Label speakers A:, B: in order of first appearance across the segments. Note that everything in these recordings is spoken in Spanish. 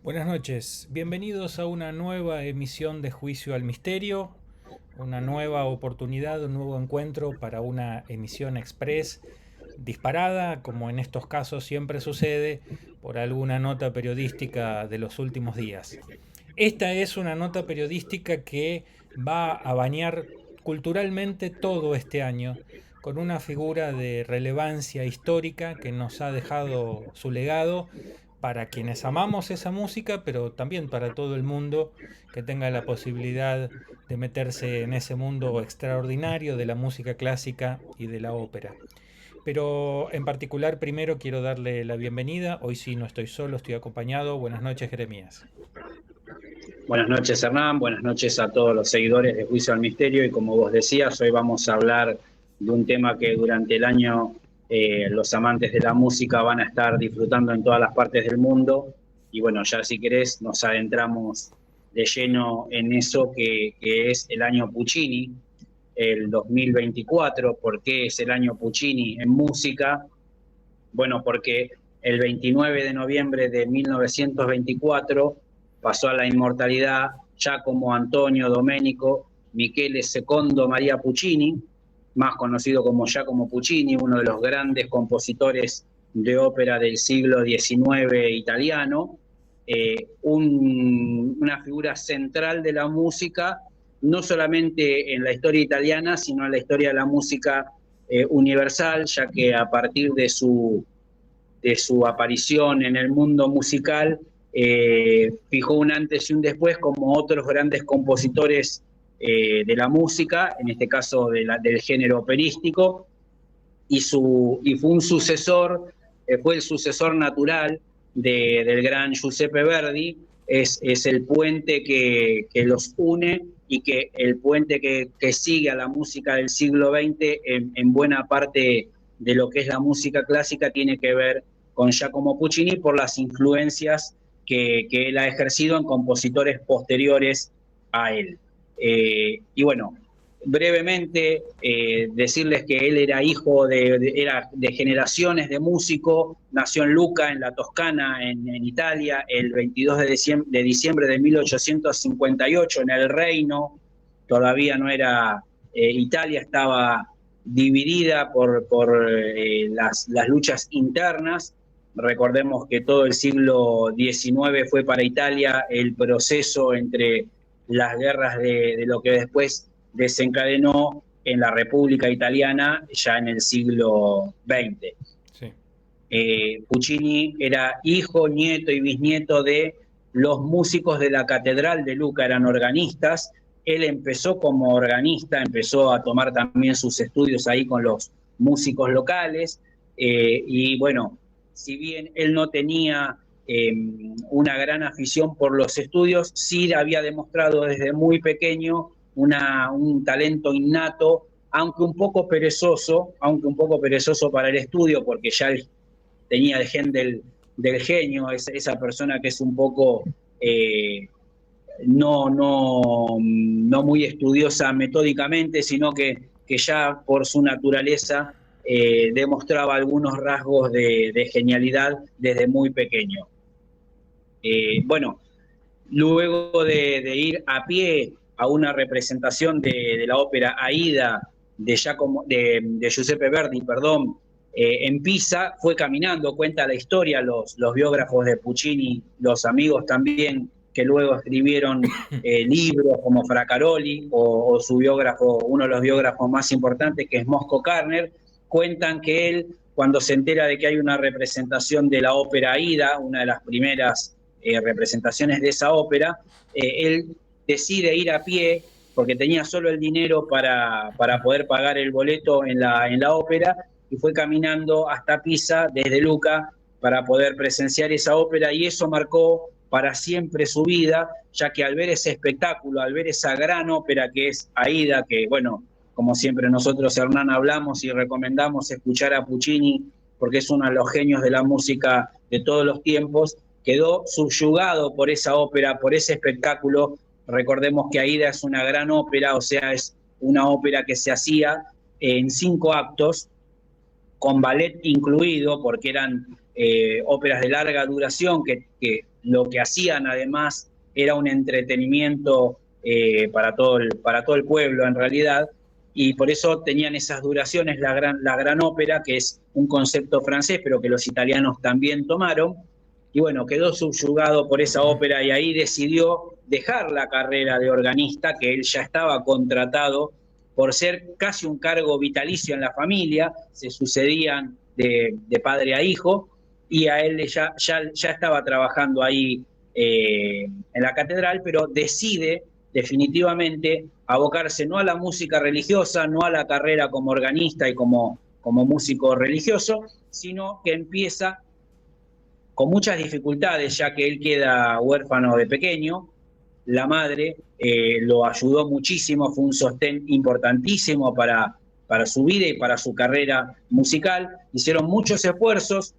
A: Buenas noches, bienvenidos a una nueva emisión de Juicio al Misterio, una nueva oportunidad, un nuevo encuentro para una emisión express disparada, como en estos casos siempre sucede, por alguna nota periodística de los últimos días. Esta es una nota periodística que va a bañar culturalmente todo este año, con una figura de relevancia histórica que nos ha dejado su legado para quienes amamos esa música, pero también para todo el mundo que tenga la posibilidad de meterse en ese mundo extraordinario de la música clásica y de la ópera. Pero en particular primero quiero darle la bienvenida. Hoy sí no estoy solo, estoy acompañado. Buenas noches, Jeremías.
B: Buenas noches, Hernán. Buenas noches a todos los seguidores de Juicio al Misterio. Y como vos decías, hoy vamos a hablar de un tema que durante el año los amantes de la música van a estar disfrutando en todas las partes del mundo. Y bueno, ya si querés nos adentramos de lleno en eso que es el año Puccini, el 2024. ¿Por qué es el año Puccini en música? Bueno, porque el 29 de noviembre de 1924 pasó a la inmortalidad Giacomo Antonio Domenico Michele II Maria Puccini, más conocido como Giacomo Puccini, uno de los grandes compositores de ópera del siglo XIX italiano, una figura central de la música, no solamente en la historia italiana, sino en la historia de la música universal, ya que a partir de su aparición en el mundo musical, fijó un antes y un después como otros grandes compositores de la música, en este caso del género operístico, y fue un sucesor, fue el sucesor natural del gran Giuseppe Verdi. Es el puente que los une y que el puente que sigue a la música del siglo XX en buena parte de lo que es la música clásica tiene que ver con Giacomo Puccini por las influencias que él ha ejercido en compositores posteriores a él. Y bueno, brevemente decirles que él era hijo era de generaciones de músicos, nació en Lucca, en la Toscana, en Italia, el 22 de diciembre de 1858, en el Reino. Todavía no era Italia, estaba dividida por las luchas internas. Recordemos que todo el siglo XIX fue para Italia el proceso entre las guerras de lo que después desencadenó en la República Italiana ya en el siglo XX.
A: Sí.
B: Puccini era hijo, nieto y bisnieto de los músicos de la Catedral de Lucca, eran organistas. Él empezó como organista, empezó a tomar también sus estudios ahí con los músicos locales, y bueno, si bien él no tenía una gran afición por los estudios, sí había demostrado desde muy pequeño un talento innato, aunque un poco perezoso para el estudio, porque ya él tenía el gen del genio, esa persona que es un poco no muy estudiosa metódicamente, sino que ya por su naturaleza demostraba algunos rasgos de genialidad desde muy pequeño. Bueno, luego de ir a pie a una representación de la ópera Aida de Giuseppe Verdi, perdón, en Pisa, fue caminando, cuenta la historia, los biógrafos de Puccini, los amigos también, que luego escribieron libros como Fracaroli o su biógrafo, uno de los biógrafos más importantes, que es Mosco Karner, cuentan que él, cuando se entera de que hay una representación de la ópera Aida, una de las primeras representaciones de esa ópera, él decide ir a pie porque tenía solo el dinero para poder pagar el boleto en la ópera, y fue caminando hasta Pisa desde Lucca para poder presenciar esa ópera, y eso marcó para siempre su vida, ya que al ver ese espectáculo, al ver esa gran ópera que es Aida, que bueno, como siempre nosotros, Hernán, hablamos y recomendamos escuchar a Puccini porque es uno de los genios de la música de todos los tiempos, quedó subyugado por esa ópera, por ese espectáculo. Recordemos que Aida es una gran ópera, o sea, es una ópera que se hacía en 5 actos, con ballet incluido, porque eran óperas de larga duración que lo que hacían además era un entretenimiento para todo el pueblo en realidad, y por eso tenían esas duraciones, la gran ópera, que es un concepto francés, pero que los italianos también tomaron, y bueno, quedó subyugado por esa ópera y ahí decidió dejar la carrera de organista, que él ya estaba contratado por ser casi un cargo vitalicio en la familia, se sucedían de padre a hijo, y a él ya estaba trabajando ahí en la catedral, pero decide definitivamente abocarse no a la música religiosa, no a la carrera como organista y como músico religioso, sino que empieza con muchas dificultades, ya que él queda huérfano de pequeño. La madre lo ayudó muchísimo, fue un sostén importantísimo para su vida y para su carrera musical. Hicieron muchos esfuerzos.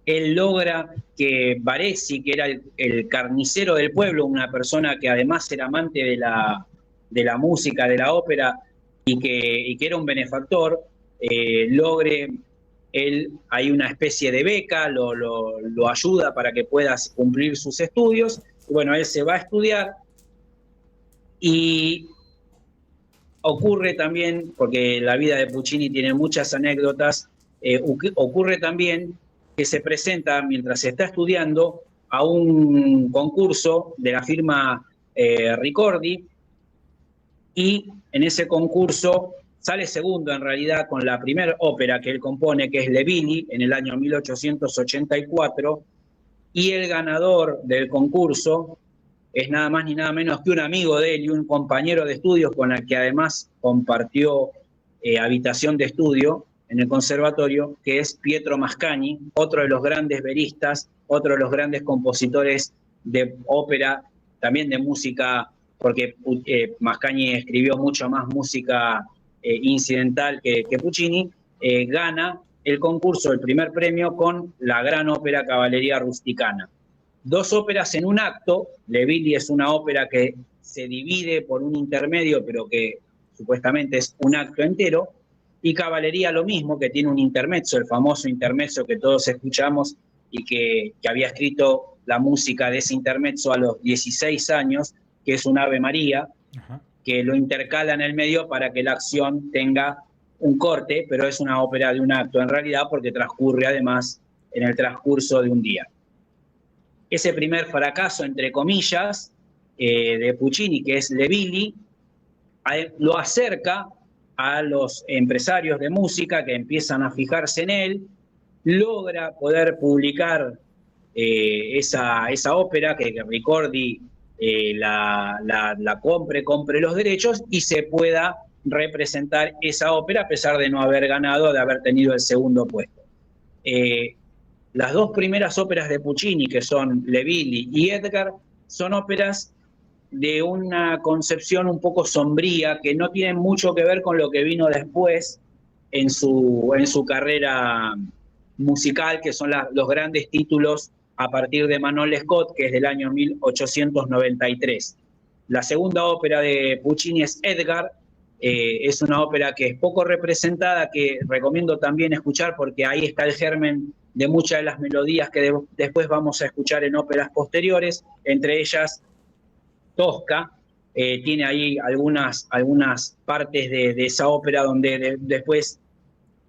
B: Él logra que Baresi, que era el carnicero del pueblo, una persona que además era amante de la música, de la ópera, y que era un benefactor, logre él, hay una especie de beca, lo ayuda para que pueda cumplir sus estudios. Y bueno, él se va a estudiar y ocurre también, porque la vida de Puccini tiene muchas anécdotas, ocurre también que se presenta mientras se está estudiando a un concurso de la firma Ricordi, y en ese concurso sale segundo en realidad con la primera ópera que él compone, que es Le Villi, en el año 1884, y el ganador del concurso es nada más ni nada menos que un amigo de él y un compañero de estudios con el que además compartió habitación de estudio en el conservatorio, que es Pietro Mascagni, otro de los grandes veristas, otro de los grandes compositores de ópera, también de música, porque Mascagni escribió mucho más música incidental que Puccini. Gana el concurso, el primer premio, con la gran ópera Cavalleria Rusticana. Dos óperas en un acto. Le Villi es una ópera que se divide por un intermedio, pero que supuestamente es un acto entero, y Cavalleria lo mismo, que tiene un intermezzo, el famoso intermezzo que todos escuchamos, y que había escrito la música de ese intermezzo a los 16 años, que es un Ave María, que lo intercala en el medio para que la acción tenga un corte, pero es una ópera de un acto en realidad, porque transcurre además en el transcurso de un día. Ese primer fracaso, entre comillas, de Puccini, que es Le Villi, lo acerca a los empresarios de música, que empiezan a fijarse en él, logra poder publicar esa ópera, que Ricordi la compre los derechos y se pueda representar esa ópera, a pesar de no haber ganado, de haber tenido el segundo puesto. Las dos primeras óperas de Puccini, que son Le Villi y Edgar, son óperas de una concepción un poco sombría, que no tienen mucho que ver con lo que vino después en su carrera musical, que son los grandes títulos a partir de Manon Lescaut, que es del año 1893. La segunda ópera de Puccini es Edgar. Es una ópera que es poco representada, que recomiendo también escuchar, porque ahí está el germen de muchas de las melodías que después vamos a escuchar en óperas posteriores, entre ellas Tosca. Tiene ahí algunas partes de esa ópera donde después,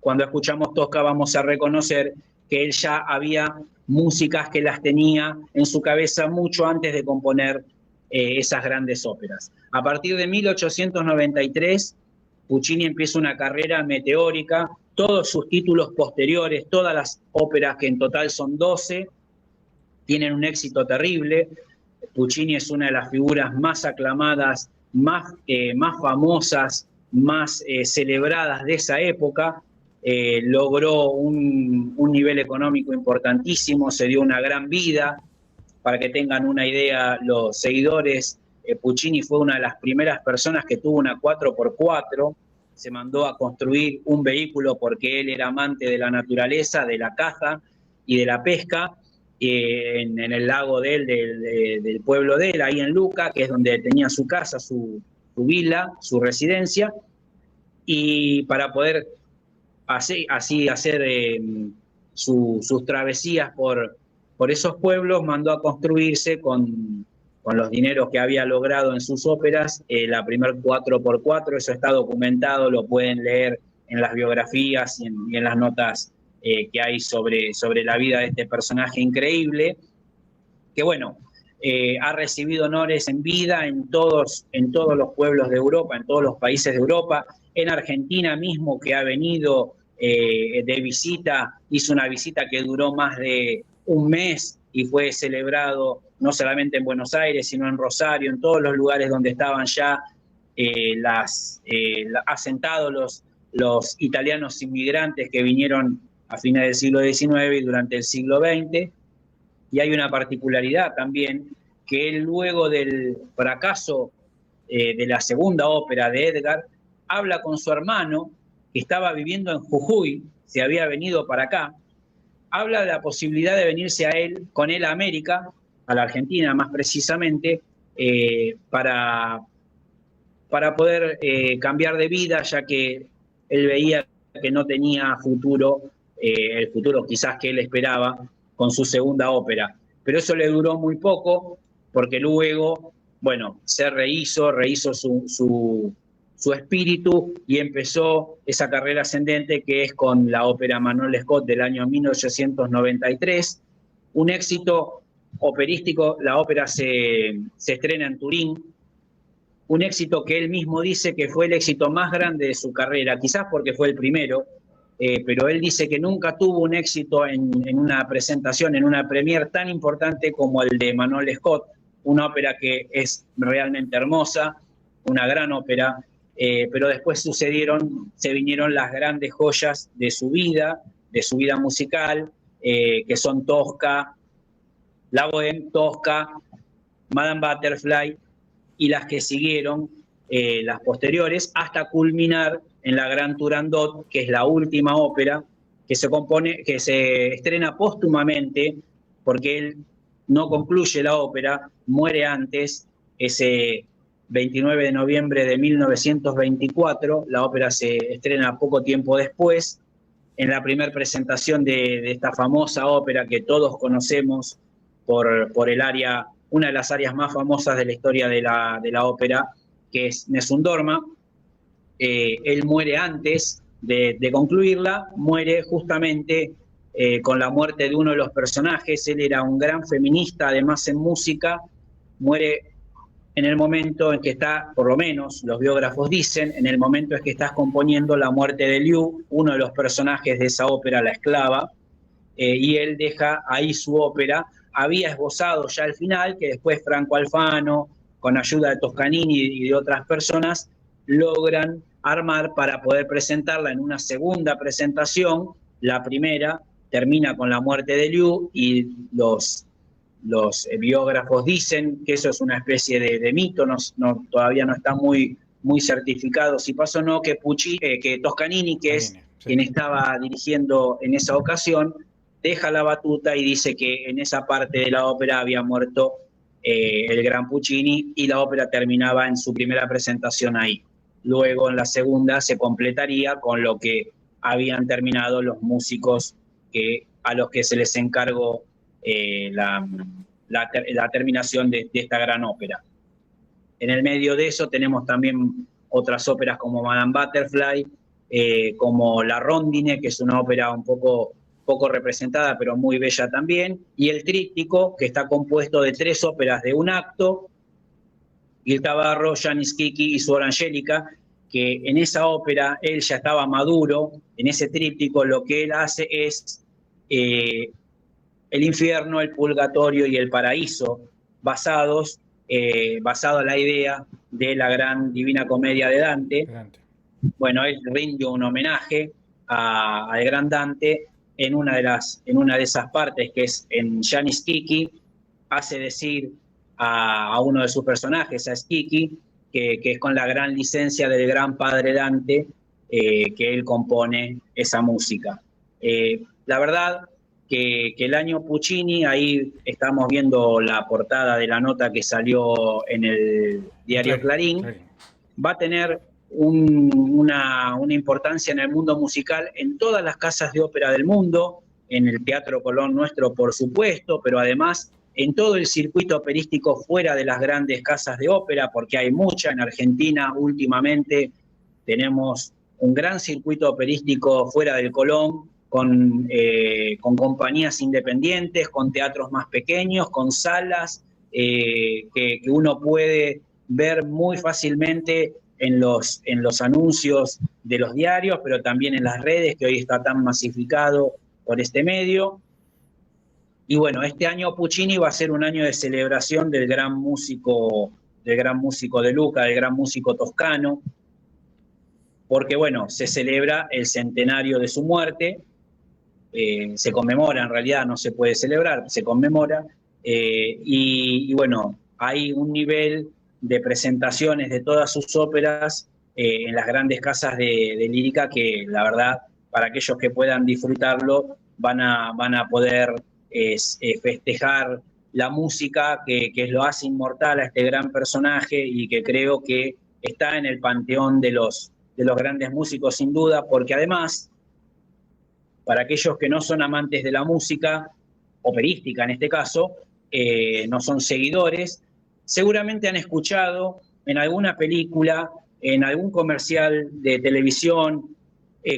B: cuando escuchamos Tosca, vamos a reconocer que él ya había músicas que las tenía en su cabeza mucho antes de componer esas grandes óperas. A partir de 1893, Puccini empieza una carrera meteórica. Todos sus títulos posteriores, todas las óperas, que en total son 12, tienen un éxito terrible. Puccini es una de las figuras más aclamadas, más famosas, más celebradas de esa época. Logró un nivel económico importantísimo, se dio una gran vida. Para que tengan una idea, los seguidores, Puccini fue una de las primeras personas que tuvo una 4x4, se mandó a construir un vehículo porque él era amante de la naturaleza, de la caza y de la pesca, en el lago de él, del pueblo de él, ahí en Lucca, que es donde tenía su casa, su vila, su residencia, y para poder así hacer sus travesías por por esos pueblos mandó a construirse con los dineros que había logrado en sus óperas, la primer 4x4, eso está documentado, lo pueden leer en las biografías y en las notas que hay sobre la vida de este personaje increíble, que bueno, ha recibido honores en vida en todos los pueblos de Europa, en todos los países de Europa, en Argentina mismo, que ha venido de visita, hizo una visita que duró más de un mes y fue celebrado no solamente en Buenos Aires, sino en Rosario, en todos los lugares donde estaban ya asentados los italianos inmigrantes que vinieron a fines del siglo XIX y durante el siglo XX. Y hay una particularidad también, que él, luego del fracaso de la segunda ópera de Edgar, habla con su hermano, que estaba viviendo en Jujuy, se había venido para acá, habla de la posibilidad de venirse con él a América, a la Argentina más precisamente, para poder cambiar de vida, ya que él veía que no tenía futuro, el futuro quizás que él esperaba con su segunda ópera. Pero eso le duró muy poco, porque luego, bueno, se rehizo su espíritu y empezó esa carrera ascendente que es con la ópera Manuel Scott del año 1893, un éxito operístico. La ópera se estrena en Turín, un éxito que él mismo dice que fue el éxito más grande de su carrera, quizás porque fue el primero, pero él dice que nunca tuvo un éxito en una presentación, en una premiere tan importante como el de Manuel Scott, una ópera que es realmente hermosa, una gran ópera, pero después se vinieron las grandes joyas de su vida musical, que son Tosca, La Bohème, Tosca, Madame Butterfly, y las que siguieron, las posteriores, hasta culminar en la Gran Turandot, que es la última ópera que se estrena póstumamente, porque él no concluye la ópera, muere antes, ese 29 de noviembre de 1924, la ópera se estrena poco tiempo después, en la primera presentación de esta famosa ópera que todos conocemos por el área, una de las áreas más famosas de la historia de la ópera, que es Nessun Dorma. Él muere antes de concluirla, muere justamente con la muerte de uno de los personajes. Él era un gran feminista, además en música, muere en el momento en que está, por lo menos los biógrafos dicen, en el momento en que estás componiendo la muerte de Liu, uno de los personajes de esa ópera, La Esclava, y él deja ahí su ópera. Había esbozado ya el final, que después Franco Alfano, con ayuda de Toscanini y de otras personas, logran armar para poder presentarla en una segunda presentación. La primera termina con la muerte de Liu y los biógrafos dicen que eso es una especie de mito, todavía no está muy certificado si pasó o no, que Toscanini, que es quien estaba dirigiendo en esa ocasión, deja la batuta y dice que en esa parte de la ópera había muerto el gran Puccini y la ópera terminaba en su primera presentación ahí. Luego en la segunda se completaría con lo que habían terminado los músicos a los que se les encargó la terminación de esta gran ópera. En el medio de eso tenemos también otras óperas como Madame Butterfly, como La Rondine, que es una ópera un poco representada, pero muy bella también, y el tríptico, que está compuesto de 3 óperas de un acto, Gil Tabarro, Gianni Schicchi y Suor Angélica, que en esa ópera él ya estaba maduro. En ese tríptico lo que él hace es el infierno, el purgatorio y el paraíso, basado en la idea de la gran Divina Comedia de Dante. Bueno, él rinde un homenaje al gran Dante en una de esas partes, que es en Gianni Schicchi, hace decir a uno de sus personajes, a Schicchi, que es con la gran licencia del gran padre Dante que él compone esa música. La verdad que el año Puccini, ahí estamos viendo la portada de la nota que salió en el diario Clarín, va a tener una importancia en el mundo musical, en todas las casas de ópera del mundo. en el Teatro Colón nuestro, por supuesto, pero además en todo el circuito operístico fuera de las grandes casas de ópera, porque hay mucha en Argentina últimamente. Tenemos un gran circuito operístico fuera del Colón, con compañías independientes, con teatros más pequeños, con salas que uno puede ver muy fácilmente en los anuncios de los diarios, pero también en las redes, que hoy está tan masificado por este medio. Y bueno, este año Puccini va a ser un año de celebración del gran músico de Lucca, del gran músico toscano, porque bueno, se celebra el centenario de su muerte, se conmemora, en realidad no se puede celebrar, se conmemora, y bueno, hay un nivel de presentaciones de todas sus óperas en las grandes casas de lírica que la verdad, para aquellos que puedan disfrutarlo, van a poder festejar la música que lo hace inmortal a este gran personaje y que creo que está en el panteón de los grandes músicos sin duda, porque además, para aquellos que no son amantes de la música, operística en este caso, no son seguidores, seguramente han escuchado en alguna película, en algún comercial de televisión,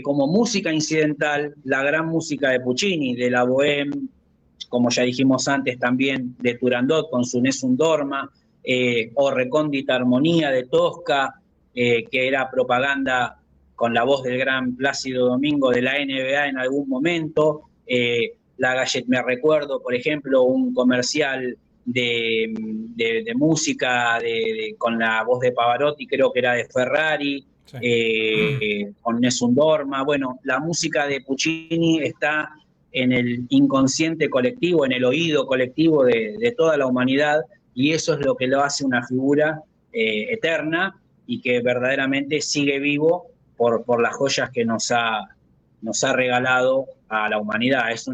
B: como música incidental, la gran música de Puccini, de la Bohème, como ya dijimos antes también, de Turandot con su Nessun Dorma, o Recóndita Armonía de Tosca, que era propaganda con la voz del gran Plácido Domingo de la NBA en algún momento. Me recuerdo, por ejemplo, un comercial de música con la voz de Pavarotti, creo que era de Ferrari, con Nessun Dorma. Bueno, la música de Puccini está en el inconsciente colectivo, en el oído colectivo de toda la humanidad, y eso es lo que lo hace una figura eterna y que verdaderamente sigue vivo por las joyas que nos ha regalado a la humanidad. Es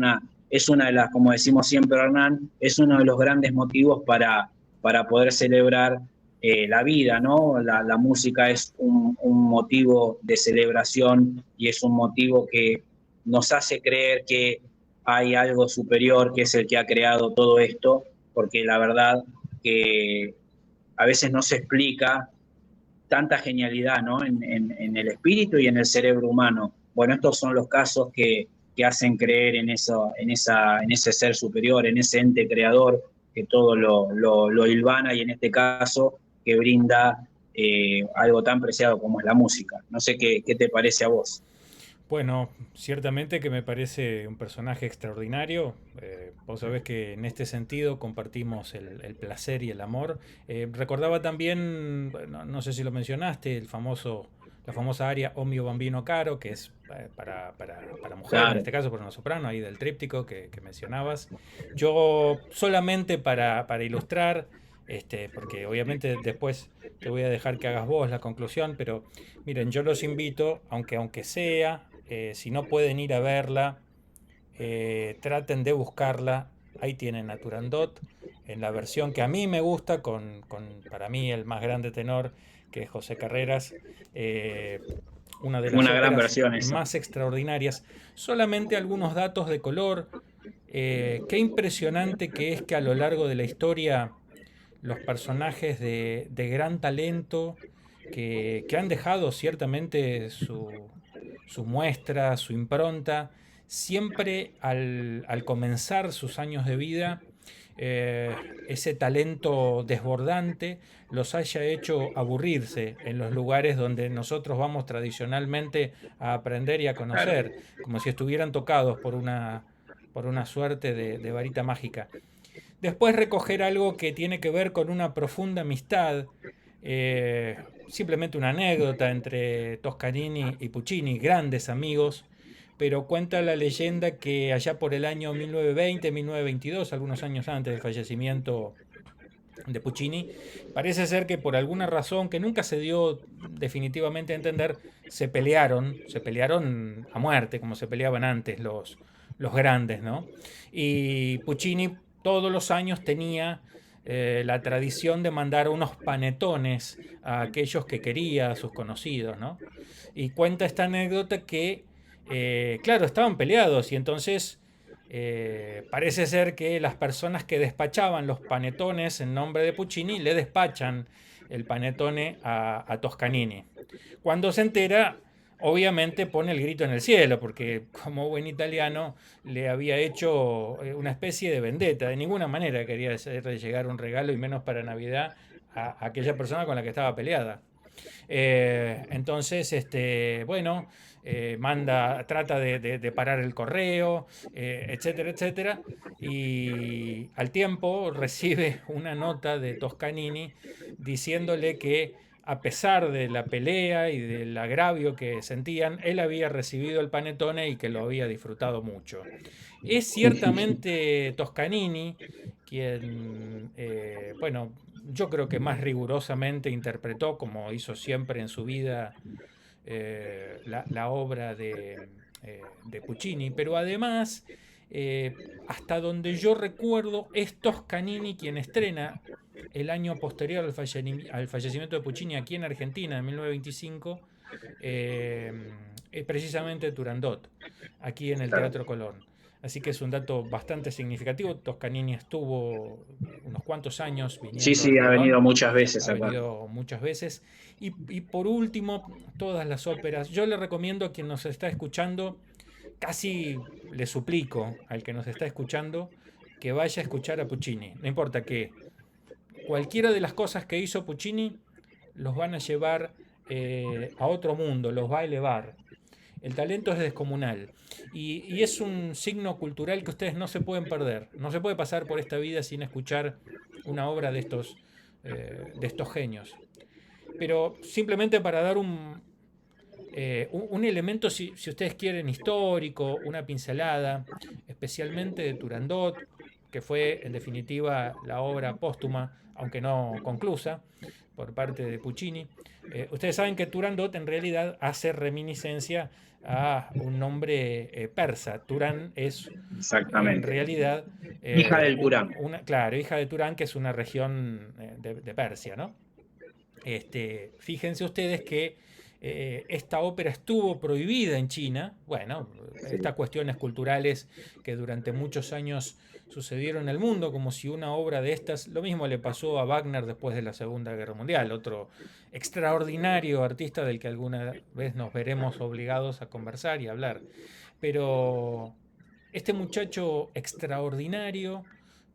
B: una de las, como decimos siempre, Hernán, es uno de los grandes motivos para poder celebrar la vida, ¿no? La música es un motivo de celebración y es un motivo que nos hace creer que hay algo superior que es el que ha creado todo esto, porque la verdad que a veces no se explica tanta genialidad, ¿no? en el espíritu y en el cerebro humano. Bueno, estos son los casos que hacen creer en ese ser superior, en ese ente creador que todo lo hilvana y en este caso que brinda algo tan preciado como es la música. No sé qué te parece a vos.
A: Bueno, ciertamente que me parece un personaje extraordinario. Vos sabés que en este sentido compartimos el placer y el amor. Recordaba también, no sé si lo mencionaste, la famosa aria O mio bambino caro, que es para mujer, en
B: Claro.
A: este caso para una soprano, ahí del tríptico que mencionabas. Yo solamente para ilustrar, porque obviamente después te voy a dejar que hagas vos la conclusión, pero miren, yo los invito, aunque sea, si no pueden ir a verla, traten de buscarla. Ahí tienen a Turandot en la versión que a mí me gusta, para mí el más grande tenor, que es José Carreras. eh, una de las
B: Una gran
A: óperas
B: versión esa.
A: más extraordinarias. Solamente algunos datos de color. Qué impresionante que es que a lo largo de la historia los personajes de gran talento que han dejado ciertamente su muestra, su impronta, siempre al comenzar sus años de vida, ese talento desbordante los haya hecho aburrirse en los lugares donde nosotros vamos tradicionalmente a aprender y a
B: Claro.
A: conocer, como si estuvieran tocados por una suerte de varita mágica. Después recoger algo que tiene que ver con una profunda amistad, simplemente una anécdota entre Toscanini y Puccini, grandes amigos, pero cuenta la leyenda que allá por el año 1920-1922, algunos años antes del fallecimiento de Puccini, parece ser que por alguna razón que nunca se dio definitivamente a entender, se pelearon a muerte, como se peleaban antes los grandes, ¿no? Y Puccini todos los años tenía la tradición de mandar unos panetones a aquellos que quería, a sus conocidos, ¿no? Y cuenta esta anécdota que, claro, estaban peleados y entonces parece ser que las personas que despachaban los panetones en nombre de Puccini le despachan el panetone a Toscanini. Cuando se entera, obviamente pone el grito en el cielo, porque como buen italiano le había hecho una especie de vendetta. De ninguna manera quería hacerle llegar un regalo, y menos para Navidad, a aquella persona con la que estaba peleada. Entonces, bueno, trata de parar el correo, etcétera, etcétera. Y al tiempo recibe una nota de Toscanini diciéndole que, a pesar de la pelea y del agravio que sentían, él había recibido el panetone y que lo había disfrutado mucho. Es ciertamente Toscanini quien, bueno, yo creo que más rigurosamente interpretó, como hizo siempre en su vida, la obra de Puccini, pero además, hasta donde yo recuerdo, es Toscanini quien estrena el año posterior al fallecimiento de Puccini aquí en Argentina, en 1925, precisamente Turandot, aquí en el
B: Claro.
A: Teatro Colón. Así que es un dato bastante significativo. Toscanini estuvo unos cuantos años
B: Sí,
A: viniendo al
B: sí, ha
A: Colón,
B: venido muchas veces
A: ha
B: acá.
A: venido muchas veces. Y por último, todas las óperas. Yo le recomiendo a quien nos está escuchando, casi le suplico al que nos está escuchando, que vaya a escuchar a Puccini. No importa qué. Cualquiera de las cosas que hizo Puccini los van a llevar a otro mundo, los va a elevar. El talento es descomunal y es un signo cultural que ustedes no se pueden perder. No se puede pasar por esta vida sin escuchar una obra de estos genios. Pero simplemente para dar un elemento, si ustedes quieren, histórico, una pincelada, especialmente de Turandot, que fue en definitiva la obra póstuma, aunque no conclusa, por parte de Puccini. Ustedes saben que Turandot en realidad hace reminiscencia a un nombre persa. Turán es en
B: Exactamente.
A: realidad
B: Hija del Turán.
A: claro, hija de Turán, que es una región de Persia, ¿no? Fíjense ustedes que esta ópera estuvo prohibida en China. Bueno,
B: Sí.
A: estas cuestiones culturales que durante muchos años sucedieron en el mundo, como si una obra de estas, lo mismo le pasó a Wagner después de la Segunda Guerra Mundial, otro extraordinario artista del que alguna vez nos veremos obligados a conversar y hablar. Pero este muchacho extraordinario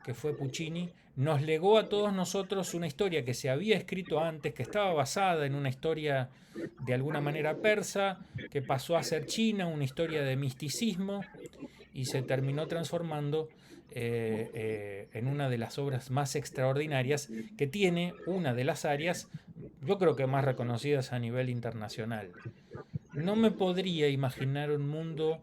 A: que fue Puccini nos legó a todos nosotros una historia que se había escrito antes, que estaba basada en una historia de alguna manera persa, que pasó a ser china, una historia de misticismo, y se terminó transformando en una de las obras más extraordinarias que tiene una de las áreas, yo creo que más reconocidas a nivel internacional. No me podría imaginar un mundo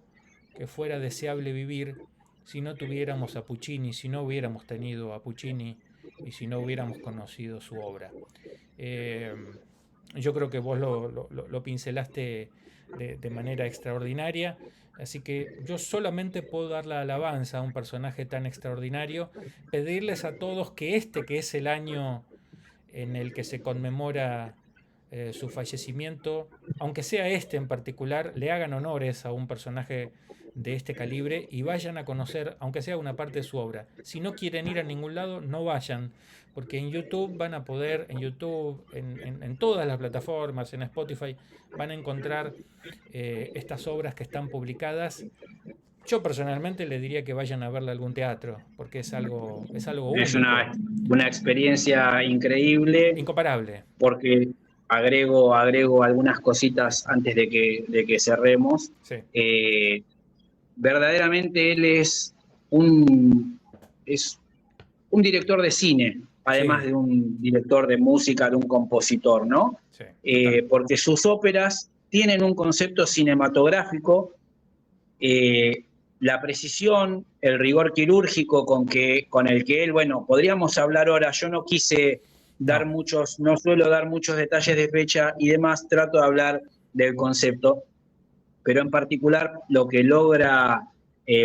A: que fuera deseable vivir si no tuviéramos a Puccini, si no hubiéramos tenido a Puccini y si no hubiéramos conocido su obra. Eh, yo creo que vos lo pincelaste de manera extraordinaria, así que yo solamente puedo dar la alabanza a un personaje tan extraordinario, pedirles a todos que que es el año en el que se conmemora su fallecimiento, aunque sea este en particular, le hagan honores a un personaje de este calibre y vayan a conocer, aunque sea una parte de su obra. Si no quieren ir a ningún lado, no vayan, porque en YouTube van a poder, en YouTube, en todas las plataformas, en Spotify, van a encontrar estas obras que están publicadas. Yo personalmente le diría que vayan a verla a algún teatro, porque es algo
B: Es
A: único,
B: una experiencia increíble
A: incomparable.
B: porque agrego algunas cositas antes de que cerremos.
A: Sí,
B: Eh, Verdaderamente él es un director de cine, además
A: sí,
B: de un director de música, de un compositor, ¿no?
A: sí, total.
B: Porque sus óperas tienen un concepto cinematográfico, eh, la precisión, el rigor quirúrgico con el que él, bueno, podríamos hablar ahora, yo no quise
A: No,
B: no suelo dar muchos detalles de fecha y demás, trato de hablar del concepto, pero en particular lo que logra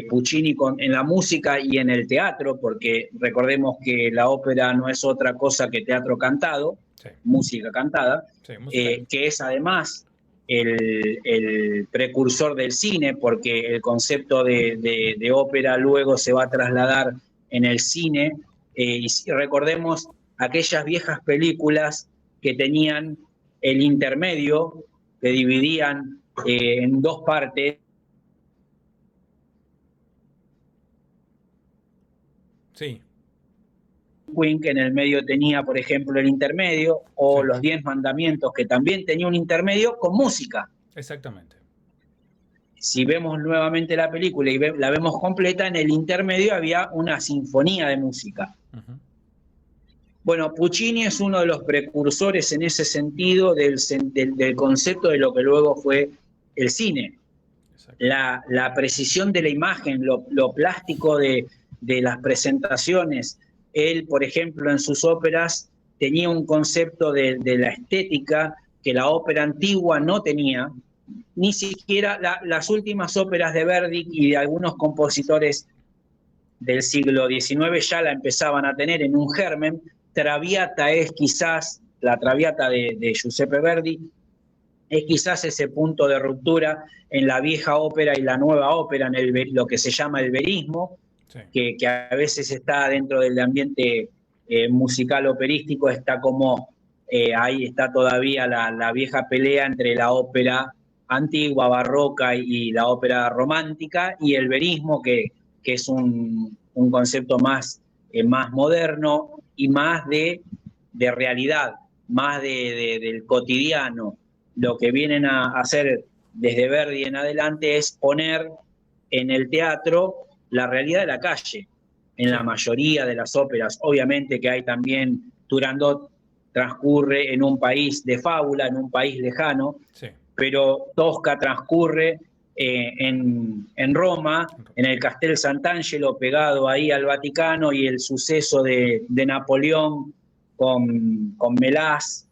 B: Puccini en la música y en el teatro, porque recordemos que la ópera no es otra cosa que teatro cantado,
A: sí,
B: música cantada,
A: sí, musical.
B: que es además el precursor del cine, porque el concepto de ópera luego se va a trasladar en el cine. Y recordemos aquellas viejas películas que tenían el intermedio, que dividían en dos partes.
A: Sí.
B: Queen, que en el medio tenía, por ejemplo, el intermedio, o
A: Sí.
B: los 10 mandamientos, que también tenía un intermedio con música.
A: Exactamente.
B: Si vemos nuevamente la película y la vemos completa, en el intermedio había una sinfonía de música.
A: Uh-huh.
B: Bueno, Puccini es uno de los precursores en ese sentido del concepto de lo que luego fue el cine. La precisión de la imagen, lo plástico de las presentaciones. Él, por ejemplo, en sus óperas tenía un concepto de la estética que la ópera antigua no tenía. Ni siquiera las últimas óperas de Verdi y de algunos compositores del siglo XIX ya la empezaban a tener en un germen. Traviata es quizás, la Traviata de Giuseppe Verdi, es quizás ese punto de ruptura en la vieja ópera y la nueva ópera, en lo que se llama el verismo, sí, que a veces está dentro del ambiente musical operístico, está como, ahí está todavía la vieja pelea entre la ópera antigua, barroca y la ópera romántica, y el verismo, que es un concepto más moderno y más de realidad, más del cotidiano. Lo que vienen a hacer desde Verdi en adelante es poner en el teatro la realidad de la calle, en la mayoría de las óperas. Obviamente que hay también, Turandot transcurre en un país de fábula, en un país lejano, sí, pero Tosca transcurre en Roma, en el Castel Sant'Angelo, pegado ahí al Vaticano, y el suceso de Napoleón con Melas,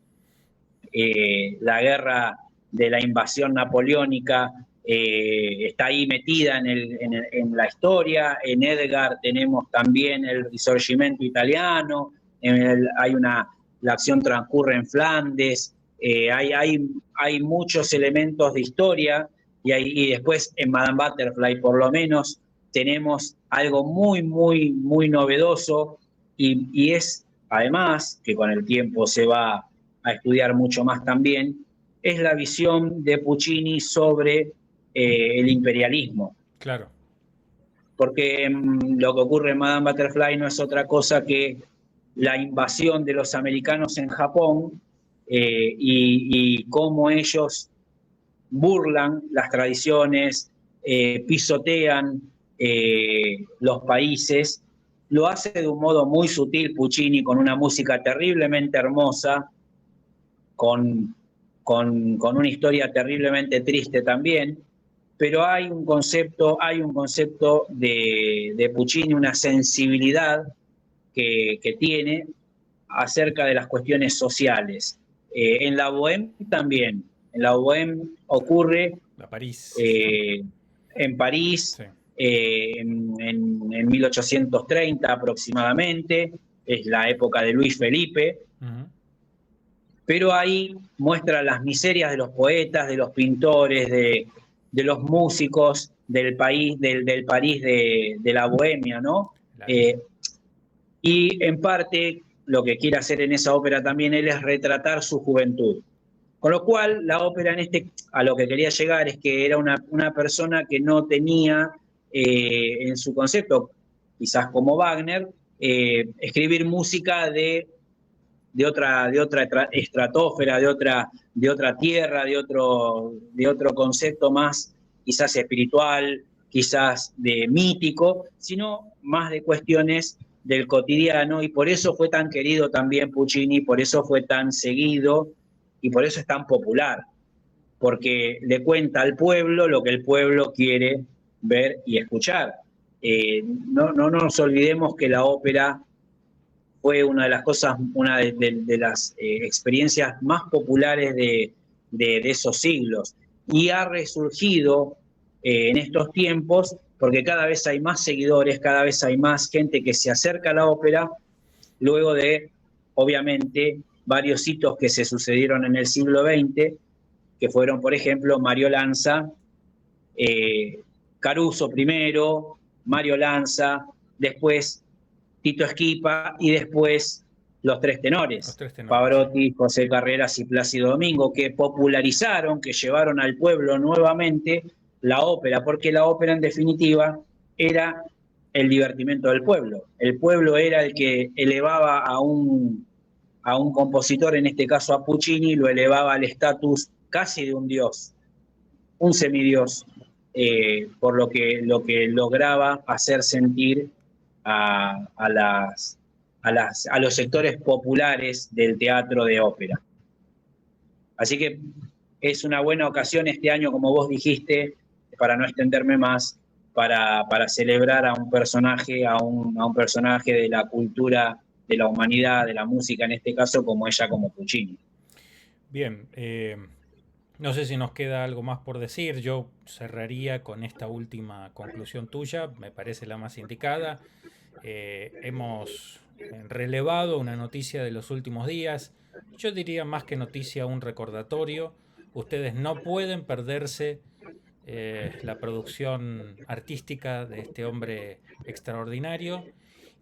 B: la guerra de la invasión napoleónica está ahí metida en la historia. En Edgar tenemos también el Risorgimento italiano, la acción transcurre en Flandes, hay muchos elementos de historia, y después en Madame Butterfly por lo menos tenemos algo muy, muy, muy novedoso, y es además, que con el tiempo se va a estudiar mucho más también, es la visión de Puccini sobre el imperialismo.
A: Claro.
B: Porque lo que ocurre en Madame Butterfly no es otra cosa que la invasión de los americanos en Japón, y cómo ellos burlan las tradiciones, pisotean los países. Lo hace de un modo muy sutil Puccini, con una música terriblemente hermosa, con una historia terriblemente triste también, pero hay un concepto de Puccini, una sensibilidad que tiene acerca de las cuestiones sociales. En la Bohème también. En la Bohème ocurre en París, sí, en 1830 aproximadamente, es la época de Luis Felipe, pero ahí muestra las miserias de los poetas, de los pintores, de los músicos del París de la Bohemia, ¿no? Y en parte lo que quiere hacer en esa ópera también él es retratar su juventud. Con lo cual, la ópera a lo que quería llegar es que era una persona que no tenía en su concepto, quizás como Wagner, escribir música de otra estratosfera, de otra tierra, de otro concepto más quizás espiritual, quizás de mítico, sino más de cuestiones del cotidiano, y por eso fue tan querido también Puccini, por eso fue tan seguido, y por eso es tan popular, porque le cuenta al pueblo lo que el pueblo quiere ver y escuchar. No nos olvidemos que la ópera fue una de las cosas, una de las experiencias más populares de esos siglos, y ha resurgido en estos tiempos porque cada vez hay más seguidores, cada vez hay más gente que se acerca a la ópera, luego de, obviamente, varios hitos que se sucedieron en el siglo XX, que fueron, por ejemplo, Mario Lanza, Caruso primero, Mario Lanza, después Tito Esquipa y después los tres
A: Los
B: tenores,
A: tres tenores, sí.
B: Pavarotti, José Carreras y Plácido Domingo, que popularizaron, que llevaron al pueblo nuevamente la ópera, porque la ópera en definitiva era el divertimento del pueblo. El pueblo era el que elevaba a un compositor, en este caso a Puccini, lo elevaba al estatus casi de un dios, un semidios, por lo que lograba hacer sentir a los sectores populares del teatro de ópera. Así que es una buena ocasión este año, como vos dijiste, para no extenderme más, para celebrar a un personaje, a un personaje de la cultura, de la humanidad, de la música en este caso, como ella, como Puccini.
A: Bien, no sé si nos queda algo más por decir. Yo cerraría con esta última conclusión tuya, me parece la más indicada. Hemos relevado una noticia de los últimos días. Yo diría más que noticia, un recordatorio. Ustedes no pueden perderse la producción artística de este hombre extraordinario.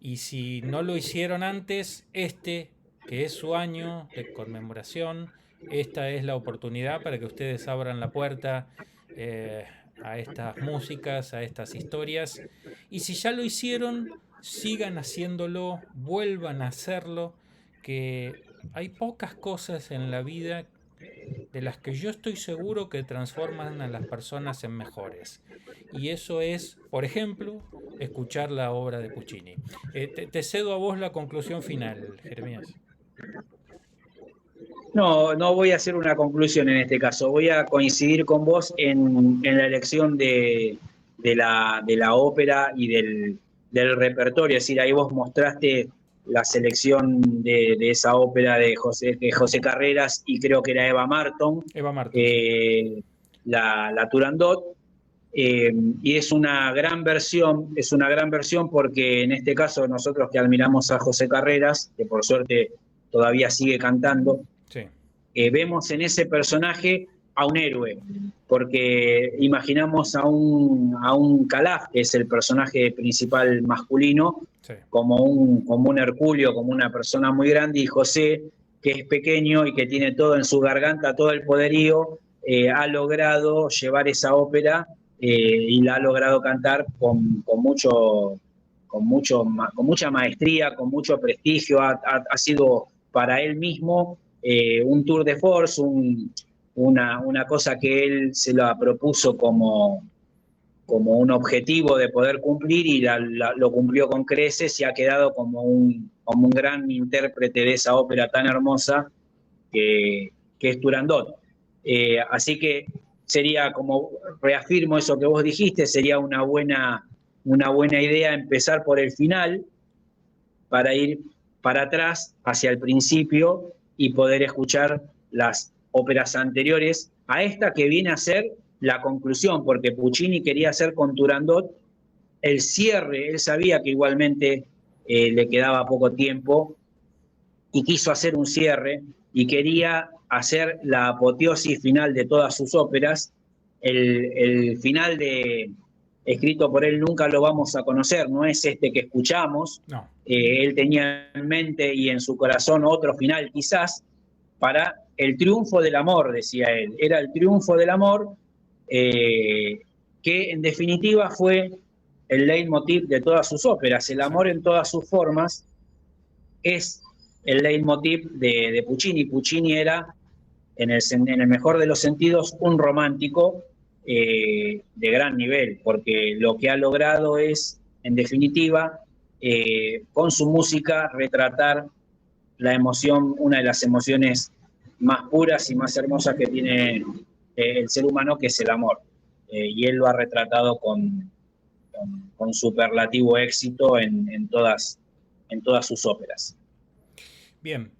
A: Y si no lo hicieron antes, que es su año de conmemoración, esta es la oportunidad para que ustedes abran la puerta eh, a estas músicas, a estas historias. Y si ya lo hicieron, sigan haciéndolo, vuelvan a hacerlo, que hay pocas cosas en la vida de las que yo estoy seguro que transforman a las personas en mejores. Y eso es, por ejemplo, escuchar la obra de Puccini. Te cedo a vos la conclusión final, Jeremías.
B: No, no voy a hacer una conclusión en este caso, voy a coincidir con vos en la elección de la ópera y del repertorio, es decir, ahí vos mostraste la selección de esa ópera de José Carreras y creo que era Eva Marton,
A: Eva Marton, sí.
B: eh, la Turandot, y es una gran versión porque en este caso nosotros que admiramos a José Carreras, que por suerte todavía sigue cantando,
A: Sí,
B: vemos en ese personaje a un héroe, porque imaginamos a un Calaf, que es el personaje principal masculino,
A: sí.
B: como un Herculio, como una persona muy grande, y José, que es pequeño y que tiene todo en su garganta, todo el poderío, ha logrado llevar esa ópera y la ha logrado cantar con mucha maestría, con mucho prestigio, ha sido para él mismo un tour de force, una cosa que él se la propuso como un objetivo de poder cumplir y lo cumplió con creces y ha quedado como un gran intérprete de esa ópera tan hermosa que es Turandot. Así que sería, como reafirmo eso que vos dijiste, sería una buena idea empezar por el final para ir para atrás, hacia el principio, y poder escuchar las óperas anteriores a esta que viene a ser la conclusión, porque Puccini quería hacer con Turandot el cierre, él sabía que igualmente le quedaba poco tiempo y quiso hacer un cierre y quería hacer la apoteosis final de todas sus óperas. El final escrito por él nunca lo vamos a conocer, no es este que escuchamos.
A: No.
B: Él tenía en mente y en su corazón otro final quizás para el triunfo del amor, decía él. Era el triunfo del amor que en definitiva fue el leitmotiv de todas sus óperas. El amor
A: Exacto.
B: en todas sus formas es el leitmotiv de Puccini. Puccini era, en el mejor de los sentidos, un romántico de gran nivel, porque lo que ha logrado es, en definitiva, con su música, retratar la emoción, una de las emociones más puras y más hermosas que tiene el ser humano, que es el amor. Y él lo ha retratado con superlativo éxito en todas sus óperas.
A: Bien,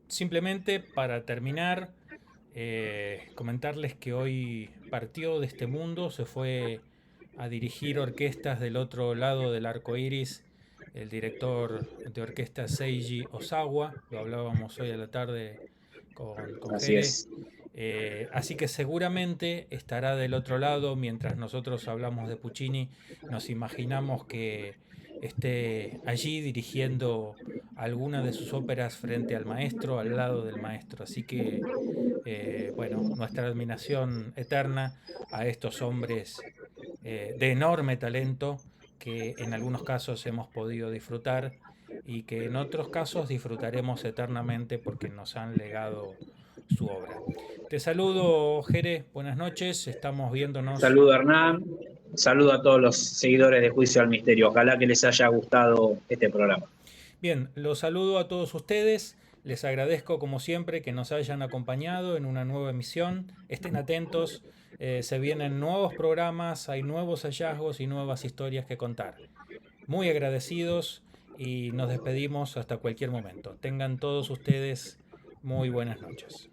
A: simplemente para terminar, comentarles que hoy partió de este mundo, se fue a dirigir orquestas del otro lado del arco iris, el director de orquesta Seiji Osawa, lo hablábamos hoy a la tarde con
B: Así
A: Jere,
B: es.
A: Así que seguramente estará del otro lado. Mientras nosotros hablamos de Puccini, nos imaginamos que esté allí dirigiendo alguna de sus óperas frente al maestro, al lado del maestro. Así que, bueno, nuestra admiración eterna a estos hombres de enorme talento que en algunos casos hemos podido disfrutar y que en otros casos disfrutaremos eternamente porque nos han legado su obra. Te saludo, Jere, buenas noches, estamos viéndonos.
B: Saludo, Hernán. Saludo a todos los seguidores de Juicio al Misterio. Ojalá que les haya gustado este programa.
A: Bien, los saludo a todos ustedes, les agradezco como siempre que nos hayan acompañado en una nueva emisión, estén atentos, se vienen nuevos programas, hay nuevos hallazgos y nuevas historias que contar. Muy agradecidos y nos despedimos hasta cualquier momento. Tengan todos ustedes muy buenas noches.